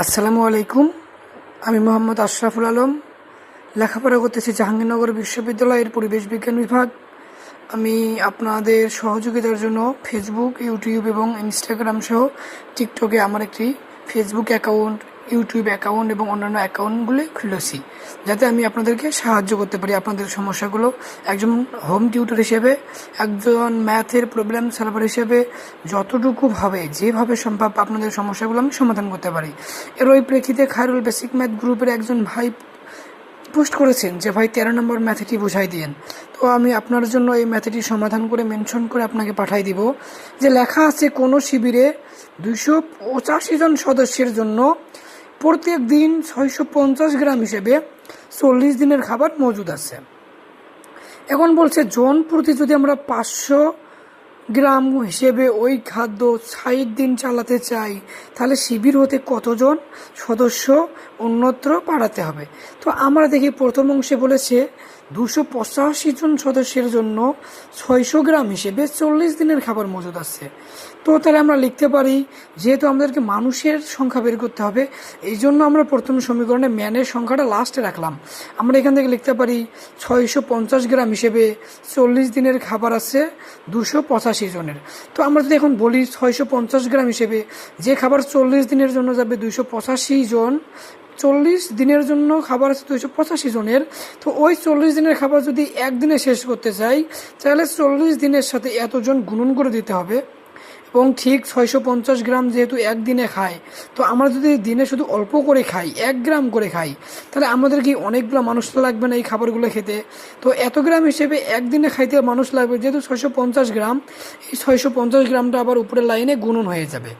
আসসালামু আলাইকুম। আমি মোহাম্মদ আশরাফুল আলম, লেখাপড়া করতেছি জাহাঙ্গীরনগর বিশ্ববিদ্যালয়ের পরিবেশ বিজ্ঞান বিভাগ। আমি আপনাদের সহযোগিতার জন্য ফেসবুক, ইউটিউব এবং ইনস্টাগ্রাম সহ টিকটকে আমার একটি ফেসবুক অ্যাকাউন্ট, ইউটিউব অ্যাকাউন্ট এবং অন্যান্য অ্যাকাউন্টগুলি খুলেছি, যাতে আমি আপনাদেরকে সাহায্য করতে পারি আপনাদের সমস্যাগুলো। একজন হোম টিউটর হিসেবে, একজন ম্যাথের প্রবলেম সলভার হিসেবে যতটুকুভাবে যেভাবে সম্ভব আপনাদের সমস্যাগুলো আমি সমাধান করতে পারি। এর ওই প্রেক্ষিতে খায়রুল বেসিক ম্যাথ গ্রুপের একজন ভাই পোস্ট করেছেন যে ভাই 13 নম্বর ম্যাথটি বুঝাই দিয়েন। তো আমি আপনার জন্য এই ম্যাথটি সমাধান করে মেনশন করে আপনাকে পাঠাই দিব, যে লেখা আছে কোনো শিবিরে 285 জন সদস্যের জন্য প্রত্যেক দিন 650 গ্রাম হিসেবে 40 দিনের খাবার মজুদ আছে। এখন বলছে জন প্রতি যদি আমরা 500 গ্রাম হিসেবে ওই খাদ্য 60 দিন চালাতে চাই, তাহলে শিবির হতে কতজন সদস্য অন্যত্র বাড়াতে হবে। তো আমরা দেখি প্রথম অংশে বলেছে 285 জন সদস্যের জন্য 600 গ্রাম হিসেবে 40 দিনের খাবার মজুদ আছে। তো তাহলে আমরা লিখতে পারি, যেহেতু আমাদেরকে মানুষের সংখ্যা বের করতে হবে, এই জন্য আমরা প্রথম সমীকরণে ম্যানের সংখ্যাটা লাস্টে রাখলাম। আমরা এখান থেকে লিখতে পারি 650 গ্রাম হিসেবে 40 দিনের খাবার আছে 285 জনের। তো আমরা যদি এখন বলি 650 গ্রাম হিসেবে যে খাবার 40 দিনের জন্য যাবে 285 জন, 40 দিনের জন্য খাবার আছে 285 জনের। তো ওই 40 দিনের খাবার যদি একদিনে শেষ করতে চাই, তাহলে 40 দিনের সাথে এতজন গুণন করে দিতে হবে। এবং ঠিক 650 গ্রাম যেহেতু একদিনে খায়, তো আমরা যদি দিনে শুধু অল্প করে খাই, 1 গ্রাম করে খাই, তাহলে আমাদের কি অনেকগুলো মানুষ লাগবে না এই খাবারগুলো খেতে। তো এত গ্রাম হিসেবে একদিনে খাইতে মানুষ লাগবে, যেহেতু 650 গ্রাম, এই 650 গ্রামটা আবার উপরের লাইনে গুণন হয়ে যাবে।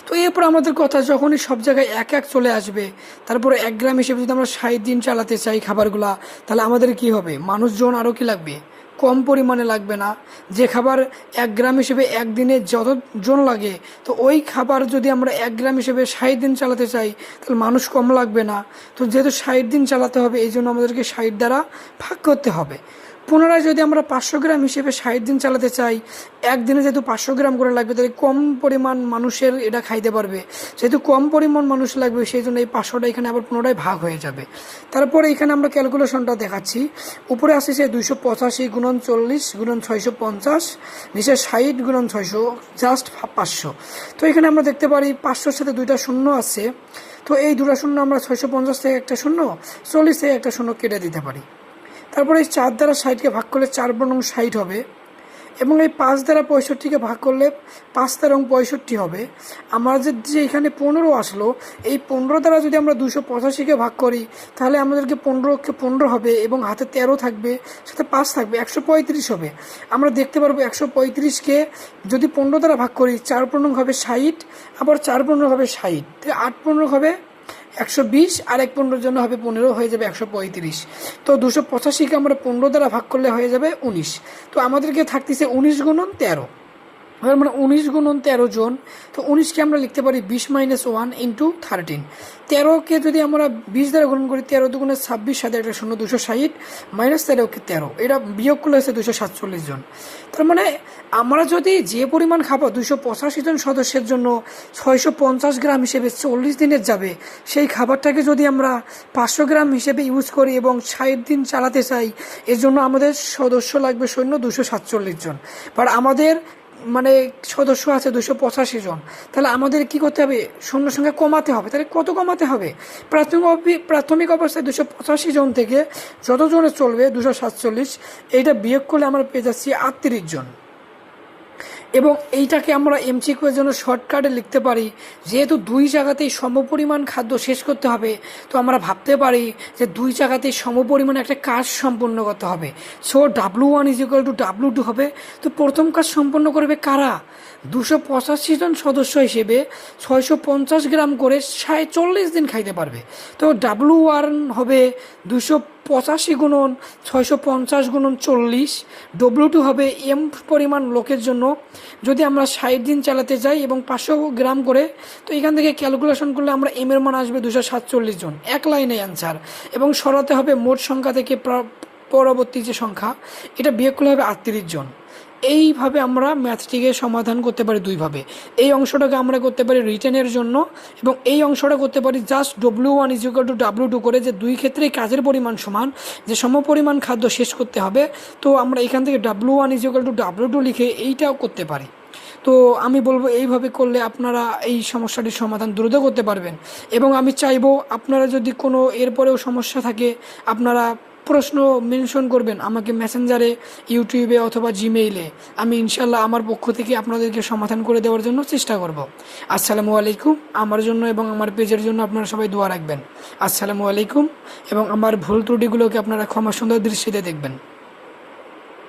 তো এরপর আমাদের কথা যখনই সব জায়গায় এক এক চলে আসবে, তারপরে 1 গ্রাম হিসেবে যদি আমরা 60 দিন চালাতে চাই খাবারগুলা, তাহলে আমাদের কি হবে, মানুষজন আরও কি লাগবে, কম পরিমাণে লাগবে না। যে খাবার 1 গ্রাম হিসেবে একদিনে যতজন লাগে, তো ওই খাবার যদি আমরা 1 গ্রাম হিসেবে 60 দিন চালাতে চাই, তাহলে মানুষ কম লাগবে না। তো যেহেতু 60 দিন চালাতে হবে, এই জন্য আমাদেরকে 60 দ্বারা ভাগ করতে হবে। পুনরায় যদি আমরা 500 গ্রাম হিসেবে 60 দিন চালাতে চাই, একদিনে যেহেতু 500 গ্রাম করে লাগবে, তাহলে কম পরিমাণ মানুষের এটা খাইতে পারবে। যেহেতু কম পরিমাণ মানুষ লাগবে, সেই জন্য এই 500টা এখানে আবার পুনরায় ভাগ হয়ে যাবে। তারপরে এখানে আমরা ক্যালকুলেশনটা দেখাচ্ছি। উপরে আসছে 285 গুণন 40 গুণন 650, নিচে 60 গুণন 600 জাস্ট 500। তো এখানে আমরা দেখতে পারি 500-র সাথে 2টা শূন্য আছে। তো এই 2টা শূন্য আমরা 650 থেকে একটা শূন্য, 40 থেকে একটা শূন্য কেটে দিতে পারি। তারপরে এই 4 দ্বারা 60কে ভাগ করলে 4 বর্ণং 60 হবে, এবং এই 5 দ্বারা 65কে ভাগ করলে 5 দ্বারা 65 হবে। আমার যে এখানে 15 আসলো, এই 15 দ্বারা যদি আমরা 285কে ভাগ করি, তাহলে আমাদেরকে 15কে 15 হবে, এবং হাতে 13 থাকবে, সাথে 5 থাকবে, 135 হবে। আমরা দেখতে পারবো 135কে যদি 15 দ্বারা ভাগ করি, 4 বর্ণং হবে 60, আবার 4 বর্ণং হবে 60, 8 বর্ণং হবে 120, আর 1 15 জন্য হবে 15, হয়ে যাবে 135। তো 285কে আমরা 15 দ্বারা ভাগ করলে হয়ে যাবে 19। তো আমাদেরকে থাকতেছে 19 গুণন 13, মানে 19 গুণন 13 জন। তো 19কে আমরা লিখতে পারি 20 - 1 × 13। 13কে যদি আমরা 20 দ্বারা গুণন করি, 13 দুগুণে 26, সাথে একটা শূন্য, 260 - 13কে 13, এটা বিয়োগ করলে হচ্ছে 247 জন। তার মানে আমরা যদি যে পরিমাণ খাবার 285 জন সদস্যের জন্য 650 গ্রাম হিসেবে 40 দিনের যাবে, সেই খাবারটাকে যদি আমরা 500 গ্রাম হিসেবে ইউজ করি এবং 60 দিন চালাতে চাই, এর জন্য আমাদের সদস্য লাগবে সৈন্য 247 জন। বাট আমাদের মানে সদস্য আছে 285 জন, তাহলে আমাদের কি করতে হবে, সৈন্য সংখ্যা কমাতে হবে। তাহলে কত কমাতে হবে, প্রাথমিক অবস্থায় 285 জন থেকে যতজনে চলবে 247, এইটা বিয়োগ করলে আমরা পেয়ে যাচ্ছি 38 জন। এবং এইটাকে আমরা এমসিকিউ এর জন্য শর্টকাটে লিখতে পারি, যেহেতু 2 জায়গাতেই সমপরিমাণ খাদ্য শেষ করতে হবে, তো আমরা ভাবতে পারি যে 2 জায়গাতেই সমপরিমাণ একটা কাজ সম্পন্ন করতে হবে। সো W1 = W2 হবে। তো প্রথম কাজ সম্পন্ন করবে কারা, 285 জন সদস্য হিসেবে 650 গ্রাম করে 40 দিন খাইতে পারবে। তো W1 হবে 285 গুণন 650 গুণন 40, W2 হবে এম পরিমাণ লোকের জন্য যদি আমরা 60 দিন চালাতে যাই এবং 500 গ্রাম করে। তো এখান থেকে ক্যালকুলেশন করলে আমরা এম এর মান আসবে 247 জন, এক লাইনে অ্যান্সার। এবং সরাতে হবে মোট সংখ্যা থেকে পরবর্তী যে সংখ্যা, এটা বিয়োগ করলে হবে 38 জন। এইভাবে আমরা ম্যাথটিকে সমাধান করতে পারি দুইভাবে। এই অংশটাকে আমরা করতে পারি রিটেনের জন্য, এবং এই অংশটা করতে পারি জাস্ট W1 = W2 করে, যে দুই ক্ষেত্রেই কাজের পরিমাণ সমান, যে সমপরিমাণ খাদ্য শেষ করতে হবে। তো আমরা এখান থেকে W1 = W2 লিখে এইটাও করতে পারি। তো আমি বলবো এইভাবে করলে আপনারা এই সমস্যাটির সমাধান দ্রুত করতে পারবেন। এবং আমি চাইবো আপনারা যদি কোনো এরপরেও সমস্যা থাকে আপনারা প্রশ্ন মেনশন করবেন আমাকে মেসেঞ্জারে, ইউটিউবে অথবা জিমেইলে। আমি ইনশাল্লাহ আমার পক্ষ থেকে আপনাদেরকে সমাধান করে দেওয়ার জন্য চেষ্টা করব। আসসালামু আলাইকুম। আমার জন্য এবং আমার পেজের জন্য আপনারা সবাই দোয়া রাখবেন। আসসালামু আলাইকুম। এবং আমার ভুল ত্রুটিগুলোকে আপনারা ক্ষমা সুন্দর দৃষ্টিতে দেখবেন।